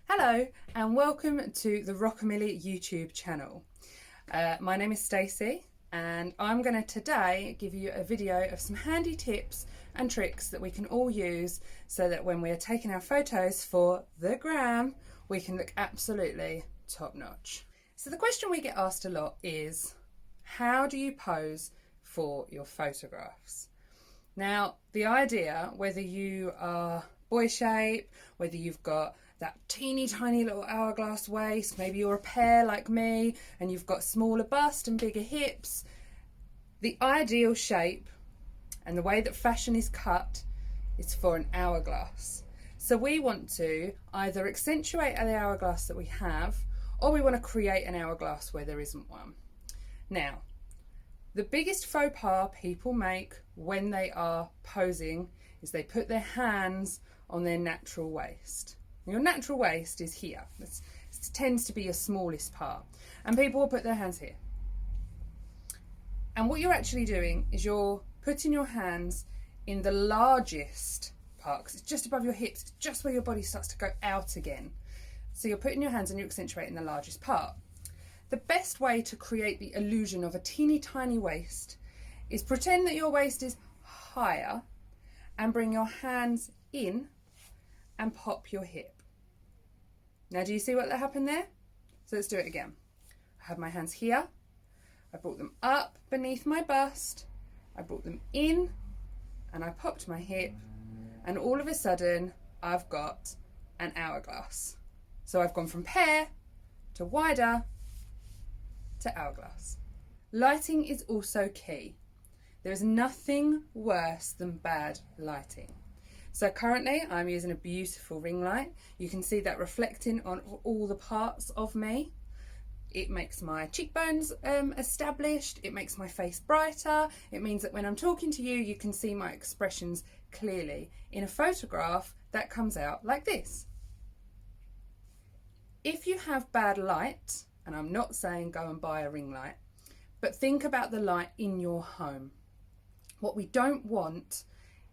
Hello and welcome to the Rockamilly YouTube channel. My name is Stacie and I'm going to today give you a video of some handy tips and tricks that we can all use so that when we're taking our photos for the gram, we can look absolutely top notch. So the question we get asked a lot is, how do you pose for your photographs? Now, the idea, whether you are boy shape, whether you've got that teeny tiny little hourglass waist, maybe you're a pear like me and you've got smaller bust and bigger hips, the ideal shape and the way that fashion is cut is for an hourglass. So we want to either accentuate the hourglass that we have, or we want to create an hourglass where there isn't one. Now, the biggest faux pas people make when they are posing is they put their hands on their natural waist. Your natural waist is here. This tends to be your smallest part. And people will put their hands here. And what you're actually doing is you're putting your hands in the largest part, because it's just above your hips, it's just where your body starts to go out again. So you're putting your hands and you're accentuating the largest part. The best way to create the illusion of a teeny tiny waist is pretend that your waist is higher and bring your hands in and pop your hip. Now, do you see what happened there? So let's do it again. I have my hands here. I brought them up beneath my bust. I brought them in and I popped my hip. And all of a sudden, I've got an hourglass. So I've gone from pear to wider to hourglass. Lighting is also key. There is nothing worse than bad lighting. So currently I'm using a beautiful ring light. You can see that reflecting on all the parts of me. It makes my cheekbones established. It makes my face brighter. It means that when I'm talking to you, you can see my expressions clearly. In a photograph, that comes out like this. If you have bad light, and I'm not saying go and buy a ring light, but think about the light in your home. What we don't want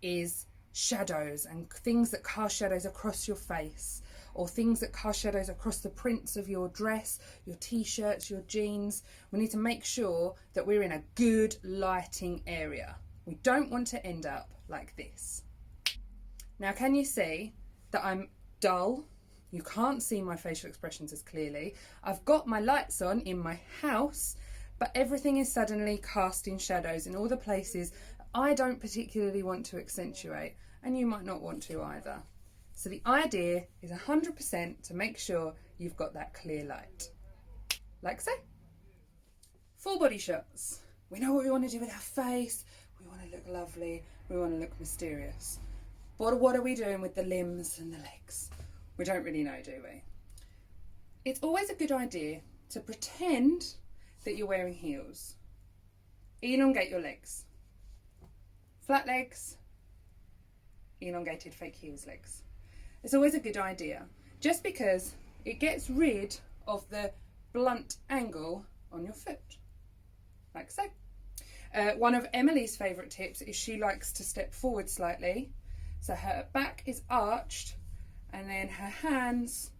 is shadows and things that cast shadows across your face, or things that cast shadows across the prints of your dress, your t-shirts, your jeans. We need to make sure that we're in a good lighting area. We don't want to end up like this. Now, can you see that I'm dull? You can't see my facial expressions as clearly. I've got my lights on in my house, but everything is suddenly casting shadows in all the places I don't particularly want to accentuate, and you might not want to either. So the idea is 100% to make sure you've got that clear light. Like so. Full body shots. We know what we want to do with our face. We want to look lovely. We want to look mysterious. But what are we doing with the limbs and the legs? We don't really know, do we? It's always a good idea to pretend that you're wearing heels. Elongate your legs. Flat legs, elongated fake heels legs. It's always a good idea, just because it gets rid of the blunt angle on your foot, like so. One of Emily's favourite tips is she likes to step forward slightly, so her back is arched, and then her hands,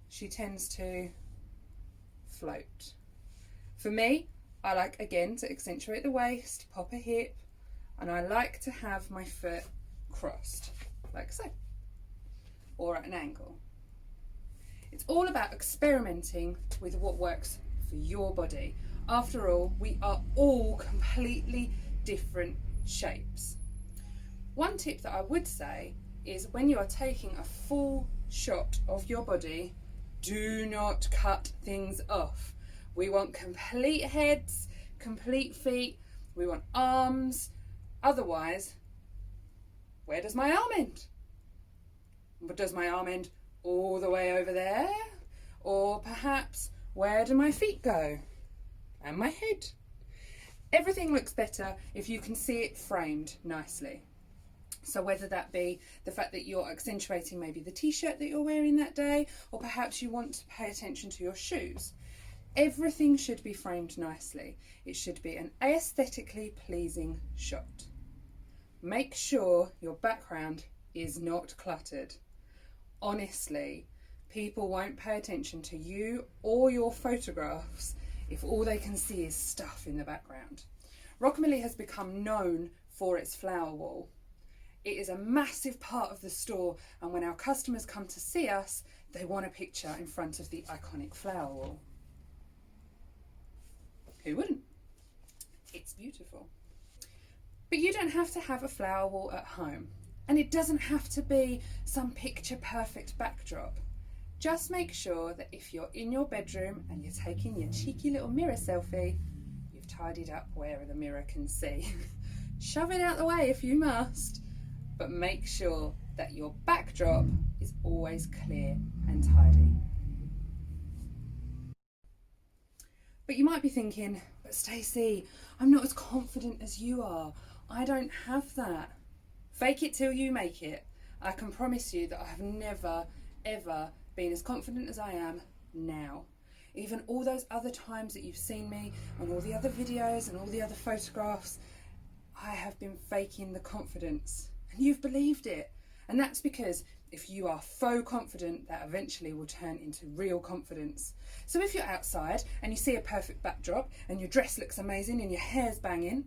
she tends to float. For me, I like, again, to accentuate the waist, pop a hip, and I like to have my foot crossed, like so, or at an angle. It's all about experimenting with what works for your body. After all, we are all completely different shapes. One tip that I would say is when you are taking a full shot of your body, do not cut things off. We want complete heads, complete feet, we want arms. Otherwise, where does my arm end? But does my arm end all the way over there? Or perhaps, where do my feet go? And my head? Everything looks better if you can see it framed nicely. So whether that be the fact that you're accentuating maybe the t-shirt that you're wearing that day, or perhaps you want to pay attention to your shoes. Everything should be framed nicely. It should be an aesthetically pleasing shot. Make sure your background is not cluttered. Honestly, People won't pay attention to you or your photographs if all they can see is stuff in the background. Rockamilly has become known for its flower wall. It is a massive part of the store, and when our customers come to see us, they want a picture in front of the iconic flower wall. Who wouldn't? It's beautiful. But you don't have to have a flower wall at home, and it doesn't have to be some picture perfect backdrop. Just make sure that if you're in your bedroom and you're taking your cheeky little mirror selfie, you've tidied up where the mirror can see. Shove it out the way if you must, but make sure that your backdrop is always clear and tidy. But you might be thinking, but Stacie, I'm not as confident as you are. I don't have that. Fake it till you make it. I can promise you that I have never, ever been as confident as I am now. Even all those other times that you've seen me on all the other videos and all the other photographs, I have been faking the confidence, and you've believed it. And that's because if you are faux confident, that eventually will turn into real confidence. So if you're outside and you see a perfect backdrop and your dress looks amazing and your hair's banging,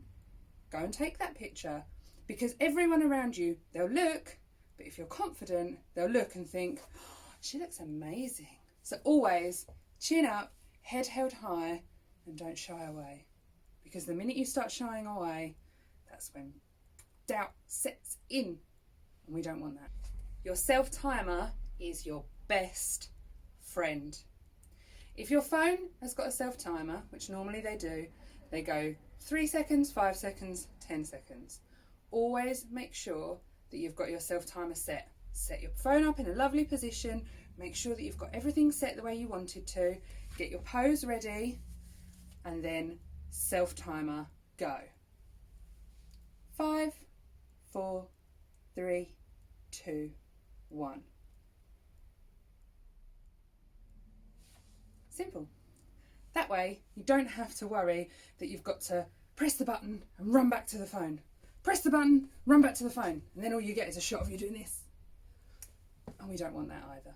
go and take that picture, because everyone around you, they'll look, but if you're confident, they'll look and think, oh, she looks amazing. So always chin up, head held high, and don't shy away, because the minute you start shying away, that's when doubt sets in, and we don't want that. Your self-timer is your best friend. If your phone has got a self-timer, which normally they do, they go 3 seconds, 5 seconds, 10 seconds. Always make sure that you've got your self-timer set. Set your phone up in a lovely position, make sure that you've got everything set the way you wanted to, get your pose ready, and then self-timer, go. 5, 4, 3, 2, 1. Simple. That way you don't have to worry that you've got to press the button and run back to the phone. Press the button, run back to the phone, and then all you get is a shot of you doing this. And we don't want that either.